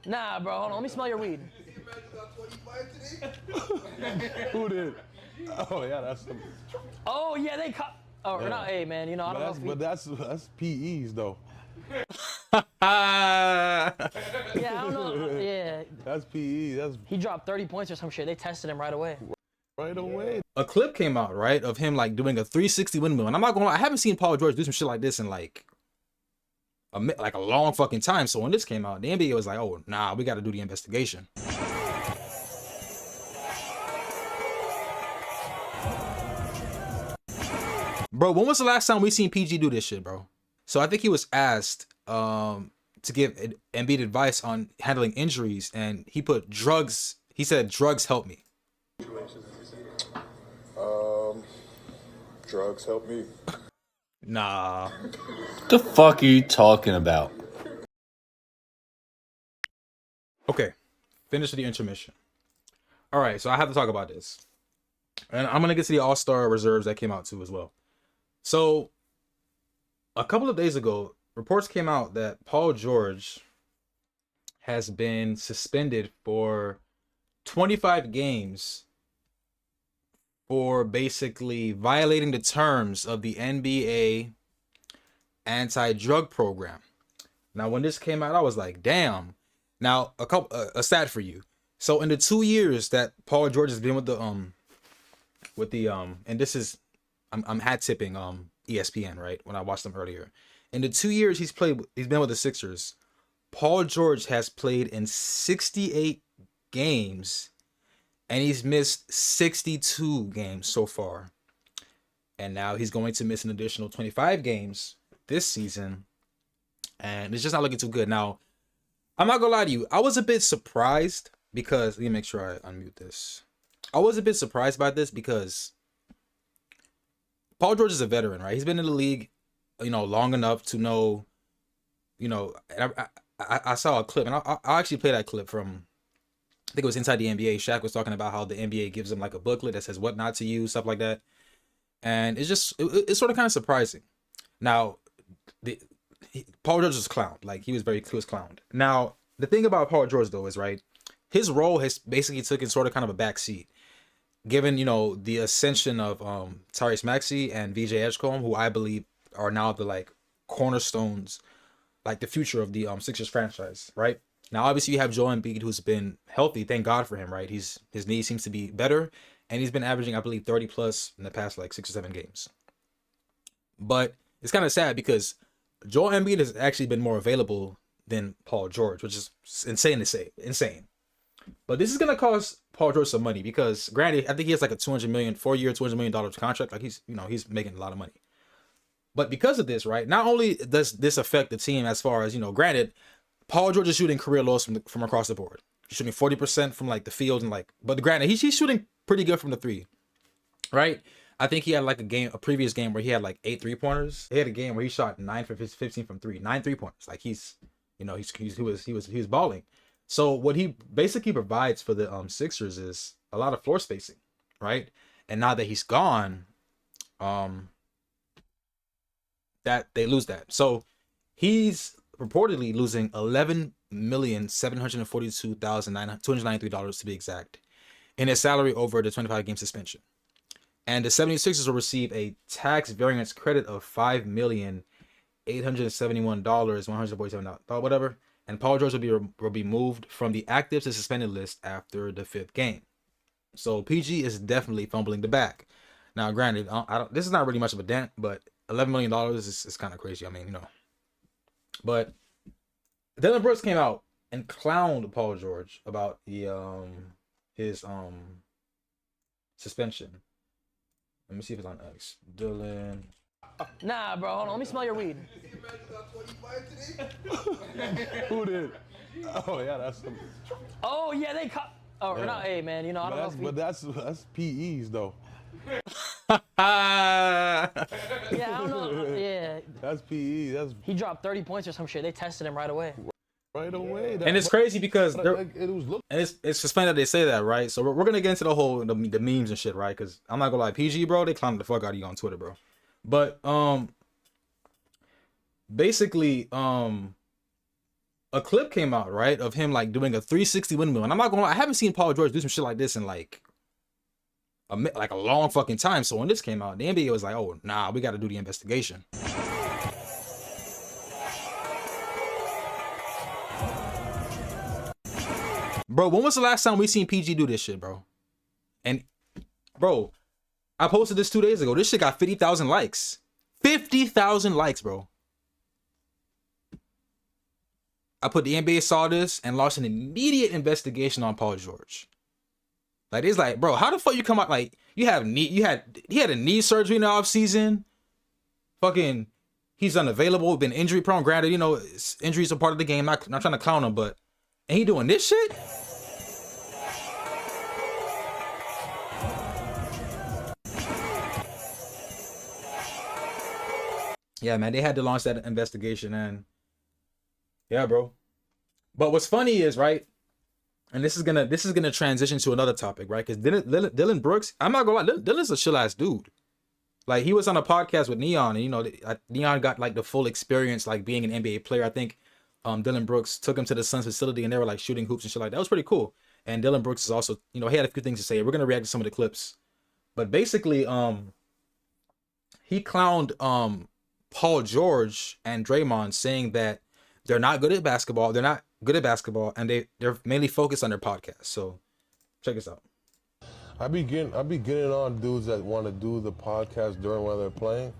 Nah, bro, hold on. Let me smell your weed. Who did? Oh yeah, that's some. Oh yeah, they cut. Oh Yeah. no, hey man, you know I don't know. But that's PEs though. Yeah, I don't know. Yeah, That's PE. That's he dropped 30 points or some shit. They tested him right away. right away. A clip came out, right, of him like doing a 360 windmill, and I'm not gonna lie, I haven't seen Paul George do some shit like this in like a long fucking time. So when this came out, the NBA was like, oh nah, we got to do the investigation. Bro, when was the last time we seen PG do this shit, bro? So I think he was asked to give Embiid advice on handling injuries, and he put drugs. He said drugs help me. Drugs help me. Nah. The fuck are you talking about? Okay, finish the intermission. All right, so I have to talk about this, and I'm gonna get to the All-Star reserves that came out too as well. So a couple of days ago, reports came out that Paul George has been suspended for 25 games for basically violating the terms of the NBA anti-drug program. Now, when this came out, I was like, damn. Now, a stat for you. So in the 2 years that Paul George has been with the and this is I'm hat tipping ESPN, right? When I watched them earlier. In the 2 years he's been with the Sixers, Paul George has played in 68 games and he's missed 62 games so far. And now he's going to miss an additional 25 games this season. And it's just not looking too good. Now, I'm not gonna lie to you. I was a bit surprised because, let me make sure I unmute this. I was a bit surprised by this because Paul George is a veteran, right? He's been in the league, long enough to know, and I saw a clip, and I actually play that clip from, I think it was Inside the NBA. Shaq was talking about how the NBA gives him like a booklet that says what not to use, stuff like that. And it's sort of kind of surprising. Now, Paul George was clowned. Like, he was clowned. Now, the thing about Paul George, though, is, right, his role has basically taken sort of kind of a backseat, given, the ascension of Tyrese Maxey and VJ Edgecombe, who I believe are now the, like, cornerstones, like, the future of the Sixers franchise, right? Now, obviously, you have Joel Embiid, who's been healthy. Thank God for him, right? His knee seems to be better, and he's been averaging, I believe, 30-plus in the past, like, 6 or 7 games. But it's kind of sad because Joel Embiid has actually been more available than Paul George, which is insane to say. Insane. But this is going to cost Paul George some money because, granted, I think he has like a $4-year, $200 million contract. Like, he's making a lot of money. But because of this, right, not only does this affect the team as far as, granted, Paul George is shooting career lows from across the board. He's shooting 40% from like the field and but granted, he's shooting pretty good from the three, right? I think he had like a previous game where he had like 8 3-pointers. He had a game where he shot 9 for 15 from 3, 9 3-pointers. Like, he was balling. So what he basically provides for the Sixers is a lot of floor spacing, right? And now that he's gone, that they lose that. So he's reportedly losing $11,742,293 to be exact in his salary over the 25-game suspension. And the 76ers will receive a tax variance credit of $5,871,147, whatever. And Paul George will be moved from the active to suspended list after the 5th game. So PG is definitely fumbling the bag. Now, granted, this is not really much of a dent, but $11 million is kind of crazy. I mean, But Dillon Brooks came out and clowned Paul George about his suspension. Let me see if it's on X. Dillon. Nah, bro, hold on. Let me smell your weed. Who did? Oh yeah, that's some. Oh yeah, they cut. Oh Yeah. no, hey man, I don't know. But that's PEs though. Yeah, I don't know. Yeah, That's PE. That's he dropped 30 points or some shit. They tested him right away. right away. And it's crazy because It's just funny that they say that, right? So we're gonna get into the whole the memes and shit, right? Because I'm not gonna lie, PG, bro, they clowned the fuck out of you on Twitter, bro. But basically a clip came out, right, of him like doing a 360 windmill. And I'm not gonna lie, I haven't seen Paul George do some shit like this in like a long fucking time. So when this came out, the NBA was like, oh nah, we gotta do the investigation. Bro, when was the last time we seen PG do this shit, bro? And bro, I posted this 2 days ago. This shit got 50,000 likes. 50,000 likes, bro. I put the NBA saw this and launched an immediate investigation on Paul George. Like, it's like, bro, how the fuck you come out like he had a knee surgery in the offseason. Fucking, he's unavailable, been injury prone. Granted, you know, injuries are part of the game. Not trying to clown him, but and he doing this shit? Yeah, man, they had to launch that investigation, and yeah, bro. But what's funny is, right, and this is gonna transition to another topic, right? Because Dillon Brooks, I'm not gonna lie, Dillon's a chill ass dude. Like, he was on a podcast with Neon, and you know, Neon got like the full experience, like being an NBA player. I think Dillon Brooks took him to the Suns facility, and they were like shooting hoops and shit like that. That was pretty cool. And Dillon Brooks is also, you know, he had a few things to say. We're gonna react to some of the clips, but basically, he clowned Paul George and Draymond, saying that they're not good at basketball. They're not good at basketball, and they're mainly focused on their podcast. So check this out. I be getting on dudes that want to do the podcast during while they're playing.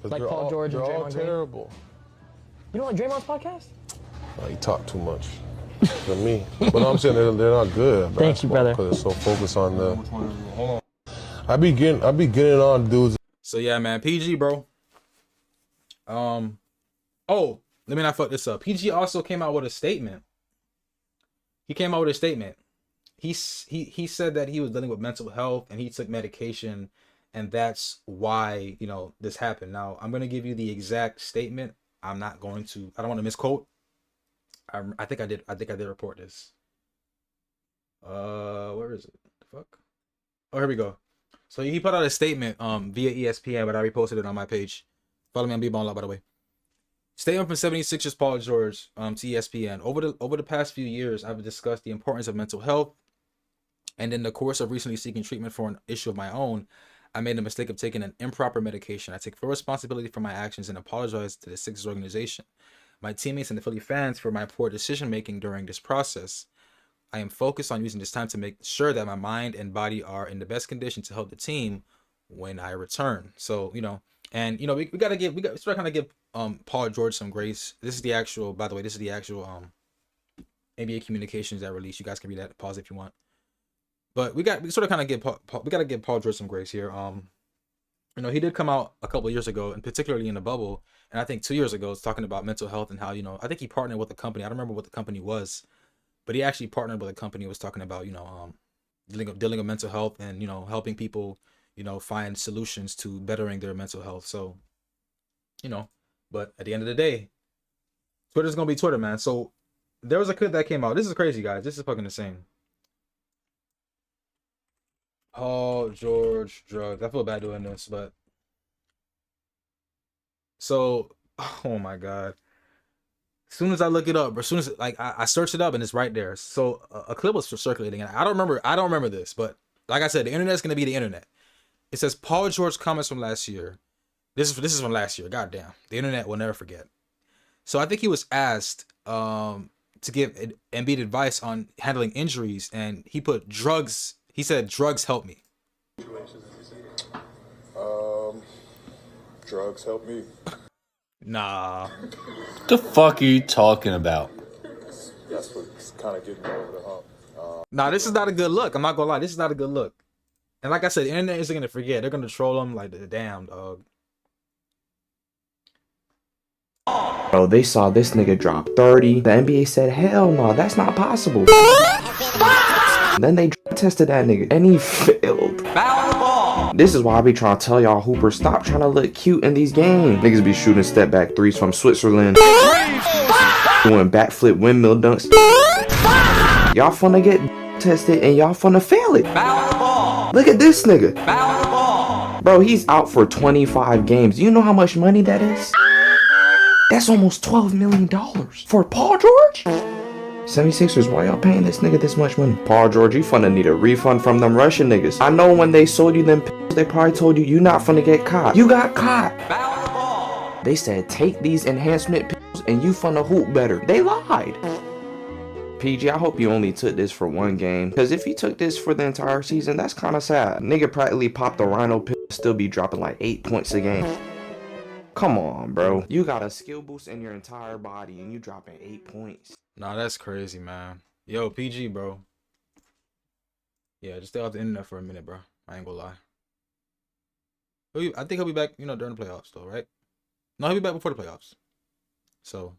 Like Paul George and They're all Draymond Green? terrible. You don't like Draymond's podcast? You talk too much for me. But I'm saying they're not good. Thank you, brother. Because they're so focused on the. Hold on. I be getting on dudes. So yeah, man, PG, bro. Oh, let me not fuck this up. PG also came out with a statement. He said that he was dealing with mental health and he took medication, and that's why, you know, this happened. Now, I'm going to give you the exact statement. I don't want to misquote. I think I did report this. Where is it? The fuck? Oh, here we go. So he put out a statement via ESPN, but I reposted it on my page. Follow me on BBALLUNLOCKED, by the way. Statement from 76ers Paul George to ESPN. Over the past few years, I've discussed the importance of mental health, and in the course of recently seeking treatment for an issue of my own, I made the mistake of taking an improper medication. I take full responsibility for my actions and apologize to the Sixers organization, my teammates, and the Philly fans for my poor decision making during this process. I am focused on using this time to make sure that my mind and body are in the best condition to help the team when I return. So, you know, and you know, we got to kind of give Paul George some grace. This is the actual, by the way, NBA communications that released. You guys can read that, pause if you want. But we got to give Paul George some grace here. You know, he did come out a couple of years ago, and particularly in the bubble, and I think 2 years ago, talking about mental health and how, you know, I think he partnered with a company. I don't remember what the company was, but he actually partnered with a company who was talking about, you know, dealing with mental health and, you know, helping people, you know, find solutions to bettering their mental health. So, you know, but at the end of the day, Twitter's gonna be Twitter, man. So there was a clip that came out. This is crazy, guys. This is fucking insane. Paul George drugs. I feel bad doing this, but so, oh my god. As soon as I look it up, or as soon as I searched it up, and it's right there. So a clip was circulating, and I don't remember this, but like I said, the internet's gonna be the internet. It says Paul George comments from last year. This is from last year. Goddamn, the internet will never forget. So I think he was asked to give Embiid advice on handling injuries, and he put drugs. He said drugs help me. Drugs help me. Nah. The fuck are you talking about? That's what's kind of getting me over the hump. Nah, this is not a good look. I'm not gonna lie. This is not a good look. And like I said, the internet isn't gonna forget. They're gonna troll him like the damn dog. Bro, they saw this nigga drop 30. The NBA said, hell no, that's not possible. Then they tested that nigga, and he failed. This is why I be trying to tell y'all hoopers, stop trying to look cute in these games. Niggas be shooting step back threes from Switzerland, doing backflip windmill dunks. Y'all finna get tested and y'all finna fail it. Look at this nigga. Bro, he's out for 25 games. Do you know how much money that is? That's almost $12 million for Paul George? 76ers, why y'all paying this nigga this much money? Paul George, you finna need a refund from them Russian niggas. I know when they sold you them pills, they probably told you you not finna get caught. You got caught. Foul ball. They said take these enhancement pills and you finna hoop better. They lied. PG, I hope you only took this for one game. Cause if you took this for the entire season, that's kinda sad. Nigga practically popped the rhino pill, still be dropping like 8 points a game. Come on, bro. You got a skill boost in your entire body and you dropping 8 points. Nah, that's crazy, man. Yo, PG, bro. Yeah, just stay off the internet for a minute, bro. I ain't gonna lie. I think he'll be back, during the playoffs, though, right? No, he'll be back before the playoffs. So